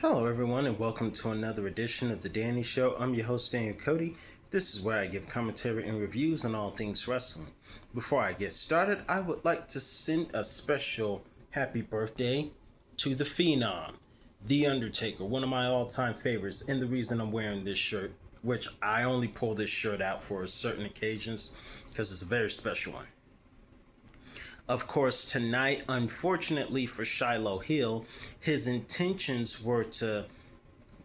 Hello, everyone, and welcome to another edition of The Danny Show. I'm your host, Daniel Cody. This is where I give commentary and reviews on all things wrestling. Before I get started, I would like to send a special happy birthday to the Phenom, The Undertaker, one of my all-time favorites, and the reason I'm wearing this shirt, which I only pull this shirt out for certain occasions because it's a very special one. Of course, tonight, unfortunately for Shiloh Hill, his intentions were to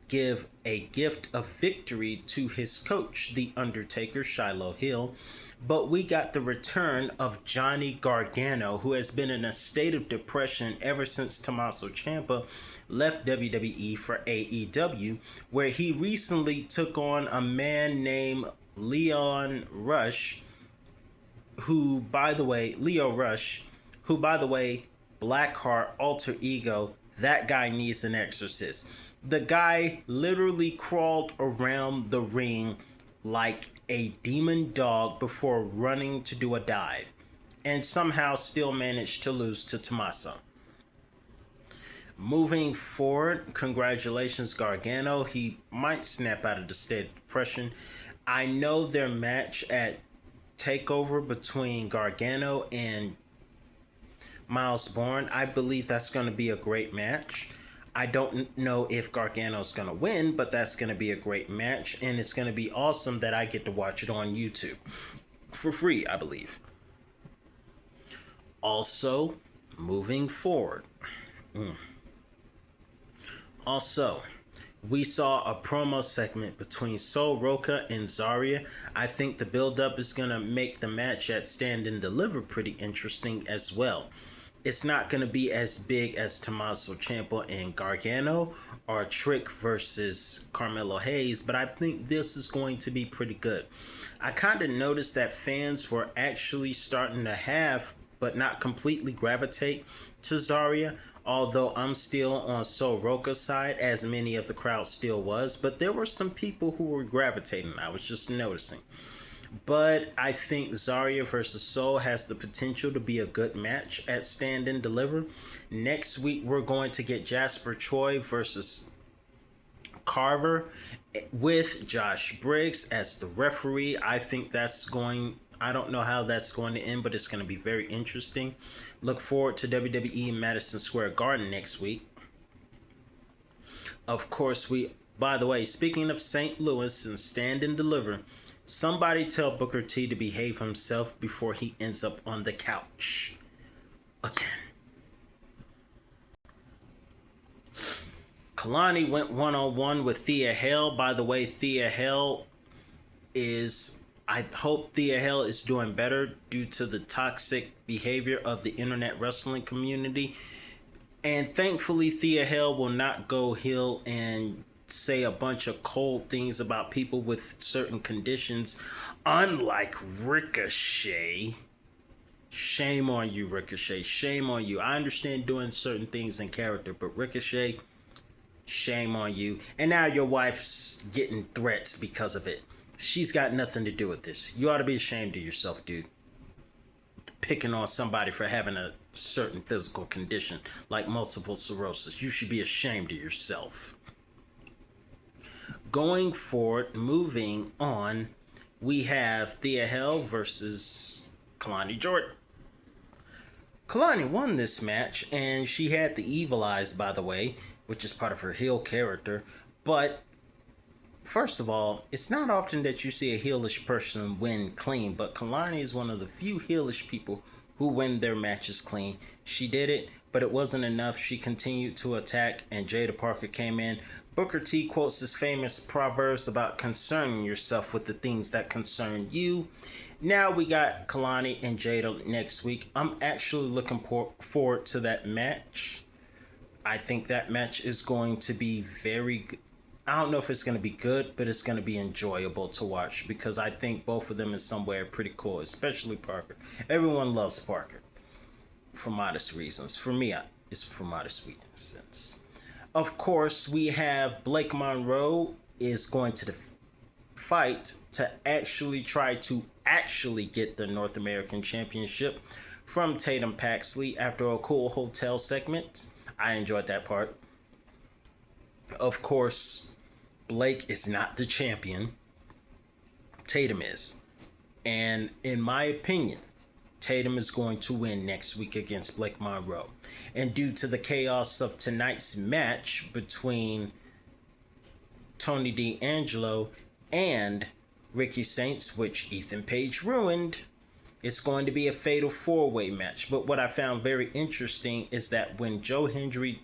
give a gift of victory to his coach, The Undertaker, Shiloh Hill. But we got the return of Johnny Gargano, who has been in a state of depression ever since Tommaso Ciampa left WWE for AEW, where he recently took on a man named Leon Rush, Leo Rush, who, by the way, Blackheart alter ego, that guy needs an exorcist. The guy literally crawled around the ring like a demon dog before running to do a dive, and somehow still managed to lose to Tommaso. Moving forward, congratulations, Gargano. He might snap out of the state of depression. I know their match at takeover between Gargano and Miles Bourne. I believe that's going to be a great match. I don't know if Gargano's going to win, but that's going to be a great match, and it's going to be awesome that I get to watch it on YouTube for free, I believe. Also, moving forward. Also, we saw a promo segment between Sol Roca and Zarya. I think the build-up is going to make the match at Stand and Deliver pretty interesting as well. It's not going to be as big as Tommaso Ciampa and Gargano or Trick versus Carmelo Hayes, but I think this is going to be pretty good. I kind of noticed that fans were actually starting to have, but not completely gravitate to Zarya, although I'm still on Sol Roca's side, as many of the crowd still was, but there were some people who were gravitating. I was just noticing. But I think Zarya versus Sol has the potential to be a good match at Stand and Deliver. Next week, we're going to get Jasper Troy versus Carver with Josh Briggs as the referee. I don't know how that's going to end, but it's going to be very interesting. Look forward to WWE Madison Square Garden next week. Of course, by the way, speaking of St. Louis and Stand and Deliver, somebody tell Booker T to behave himself before he ends up on the couch again. Kalani went one-on-one with Thea Hale. By the way, I hope Thea Hale is doing better due to the toxic behavior of the internet wrestling community. And thankfully, Thea Hale will not go heel and say a bunch of cold things about people with certain conditions, unlike Ricochet. Shame on you, Ricochet. Shame on you. I understand doing certain things in character, but Ricochet, shame on you. And now your wife's getting threats because of it. She's got nothing to do with this. You ought to be ashamed of yourself, dude. Picking on somebody for having a certain physical condition like multiple sclerosis. You should be ashamed of yourself. Going forward, moving on, we have Thea Hale versus Kalani Jordan. Kalani won this match, and she had the evil eyes, by the way, which is part of her heel character. But first of all, it's not often that you see a heelish person win clean, but Kalani is one of the few heelish people who win their matches clean. She did it, but it wasn't enough. She continued to attack, and Jada Parker came in. Booker T quotes his famous proverbs about concerning yourself with the things that concern you. Now we got Kalani and Jada next week. I'm actually looking forward to that match. I think that match is going to be very good. I don't know if it's going to be good, but it's going to be enjoyable to watch because I think both of them is somewhere pretty cool, especially Parker. Everyone loves Parker for modest reasons. For me, it's for modest reasons. Of course, we have Blake Monroe is going to fight to actually try to get the North American Championship from Tatum Paxley after a cool hotel segment. I enjoyed that part. of course, Blake is not the champion. Tatum is. And in my opinion, Tatum is going to win next week against Blake Monroe. And due to the chaos of tonight's match between Tony D'Angelo and Ricky Saints, which Ethan Page ruined, it's going to be a fatal four-way match. But what I found very interesting is that when Joe Hendry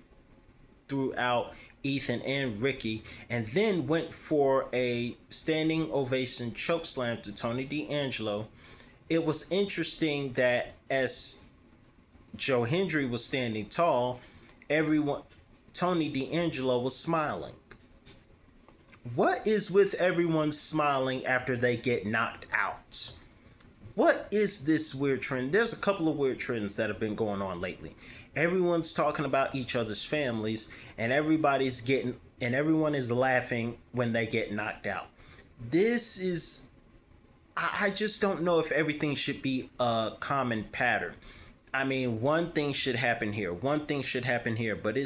threw out Ethan and Ricky and then went for a standing ovation chokeslam to Tony D'Angelo, it was interesting that as Joe Hendry was standing tall, Tony D'Angelo was smiling. What is with everyone smiling after they get knocked out? What is this weird trend? There's a couple of weird trends that have been going on lately. Everyone's talking about each other's families, and everyone is laughing when they get knocked out. I just don't know if everything should be a common pattern. I mean, one thing should happen here, one thing should happen here, but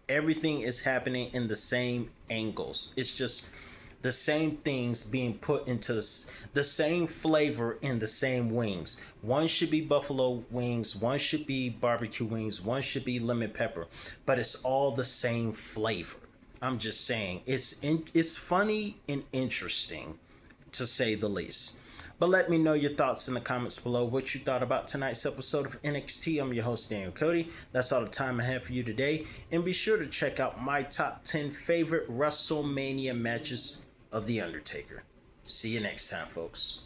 everything is happening in the same angles. It's just the same things being put into the same flavor in the same wings. One should be buffalo wings, one should be barbecue wings, one should be lemon pepper, but it's all the same flavor. I'm just saying, it's funny and interesting, to say the least. But let me know your thoughts in the comments below, what you thought about tonight's episode of NXT. I'm your host, Daniel Cody. That's all the time I have for you today. And be sure to check out my top 10 favorite WrestleMania matches of The Undertaker. See you next time, folks.